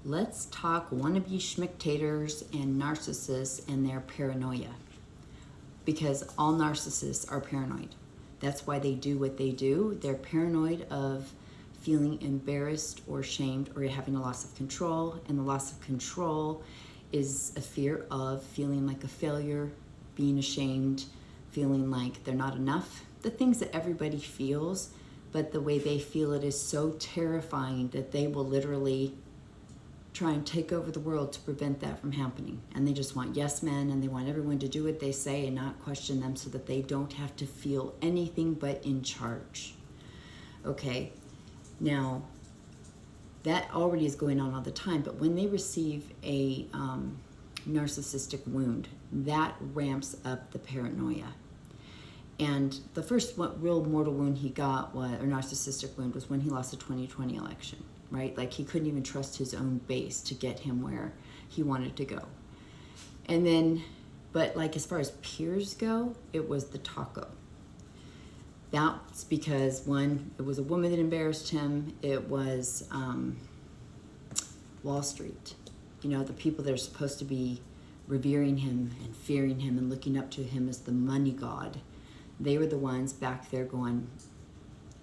let's talk wannabe schmictators and narcissists and their paranoia. Because all narcissists are paranoid. That's why they do what they do. They're paranoid of feeling embarrassed or shamed or having a loss of control. And the loss of control is a fear of feeling like a failure, being ashamed, feeling like they're not enough. The things that everybody feels, but the way they feel it is so terrifying that they will literally try and take over the world to prevent that from happening. And they just want yes men, and they want everyone to do what they say and not question them so that they don't have to feel anything but in charge. Okay, now that already is going on all the time, but when they receive a narcissistic wound, that ramps up the paranoia. And the first real mortal wound he got, or narcissistic wound, was when he lost the 2020 election, right? Like he couldn't even trust his own base to get him where he wanted to go. And then, but like as far as peers go, it was the taco. That's because one, it was a woman that embarrassed him. It was Wall Street. You know, the people that are supposed to be revering him and fearing him and looking up to him as the money god. They were the ones back there going,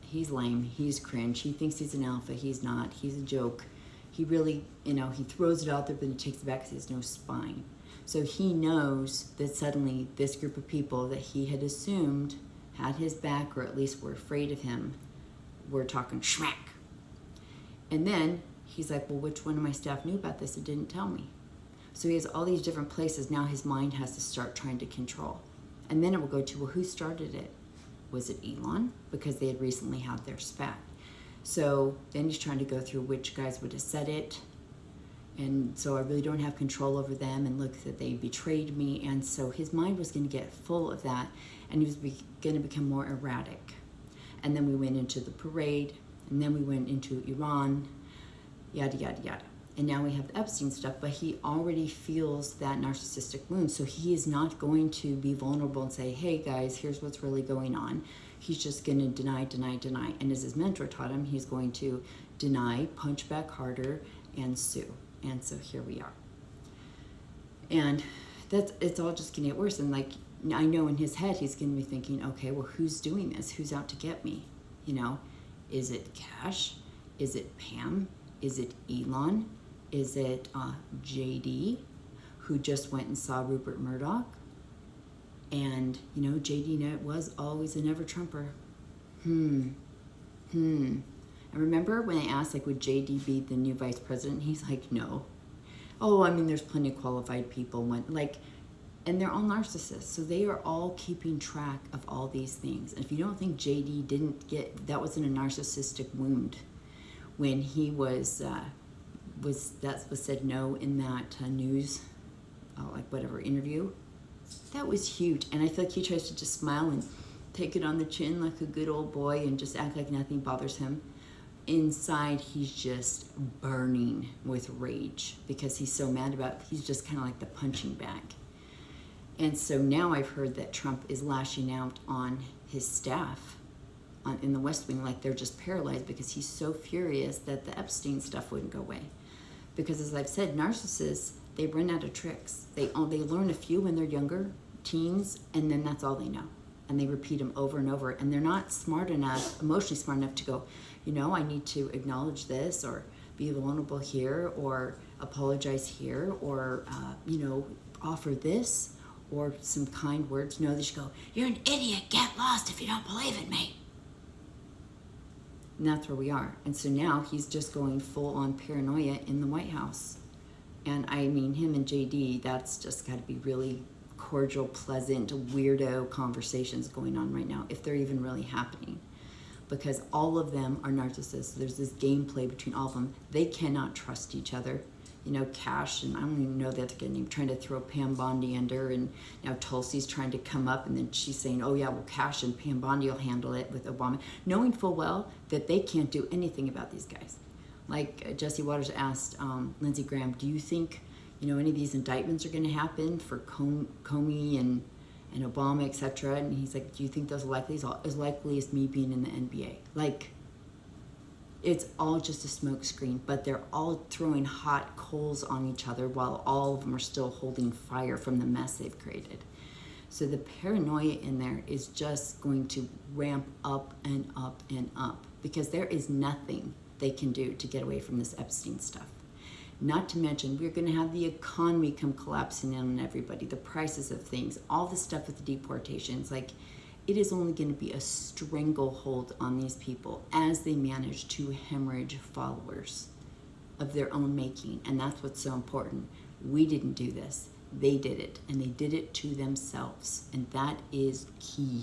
he's lame, he's cringe, he thinks he's an alpha, he's not, he's a joke. He really, you know, he throws it out there, but he takes it back because he has no spine. So he knows that suddenly this group of people that he had assumed had his back, or at least were afraid of him, were talking schmack. And then he's like, well, which one of my staff knew about this and didn't tell me? So he has all these different places. Now his mind has to start trying to control. And then it will go to, well, who started it? Was it Elon? Because they had recently had their spat. So then he's trying to go through which guys would have said it. And so I really don't have control over them, and look that they betrayed me. And so his mind was going to get full of that, and he was going to become more erratic. And then we went into the parade, and then we went into Iran, yada, yada, yada. And now we have the Epstein stuff, but he already feels that narcissistic wound. So he is not going to be vulnerable and say, hey guys, here's what's really going on. He's just going to deny, deny, deny. And as his mentor taught him, he's going to deny, punch back harder, and sue. And so here we are. And it's all just going to get worse. And like, I know in his head, he's going to be thinking, okay, well, who's doing this? Who's out to get me? You know, is it Cash? Is it Pam? Is it Elon? Is it JD, who just went and saw Rupert Murdoch? And, you know, JD was always a never-Trumper. And remember when I asked, like, would JD be the new vice president? He's like, no. Oh, I mean, there's plenty of qualified people. And they're all narcissists. So they are all keeping track of all these things. And if you don't think JD didn't get, that wasn't a narcissistic wound when he was said no in that news, like whatever interview. That was huge. And I feel like he tries to just smile and take it on the chin like a good old boy and just act like nothing bothers him. Inside, he's just burning with rage because he's so mad about it. He's just kind of like the punching bag. And so now I've heard that Trump is lashing out on his staff in the West Wing, like they're just paralyzed because he's so furious that the Epstein stuff wouldn't go away. Because as I've said, narcissists, they run out of tricks. They learn a few when they're younger, teens, and then that's all they know. And they repeat them over and over. And they're not smart enough, emotionally smart enough to go, you know, I need to acknowledge this, or be vulnerable here, or apologize here, or, you know, offer this, or some kind words. No, they just go, you're an idiot, get lost if you don't believe in me. And that's where we are. And so now he's just going full on paranoia in the White House. And I mean, him and JD, that's just got to be really cordial, pleasant, weirdo conversations going on right now, if they're even really happening. Because all of them are narcissists. There's this gameplay between all of them. They cannot trust each other. You know, Cash, and I don't even know that they're trying to throw Pam Bondi under, and now Tulsi's trying to come up, and then she's saying, oh yeah, well, Cash and Pam Bondi will handle it with Obama, knowing full well that they can't do anything about these guys. Like Jesse Waters asked Lindsey Graham, do you think, you know, any of these indictments are going to happen for Comey and Obama, etc.? And he's like, do you think those are likely? As likely as me being in the NBA. Like, It's all just a smoke screen, but they're all throwing hot coals on each other while all of them are still holding fire from the mess they've created. So the paranoia in there is just going to ramp up and up and up, because there is nothing they can do to get away from this Epstein stuff. Not to mention, we're going to have the economy come collapsing in on everybody, the prices of things, all the stuff with the deportations. Like, it is only going to be a stranglehold on these people as they manage to hemorrhage followers of their own making. And that's what's so important. We didn't do this. They did it, and they did it to themselves. And that is key.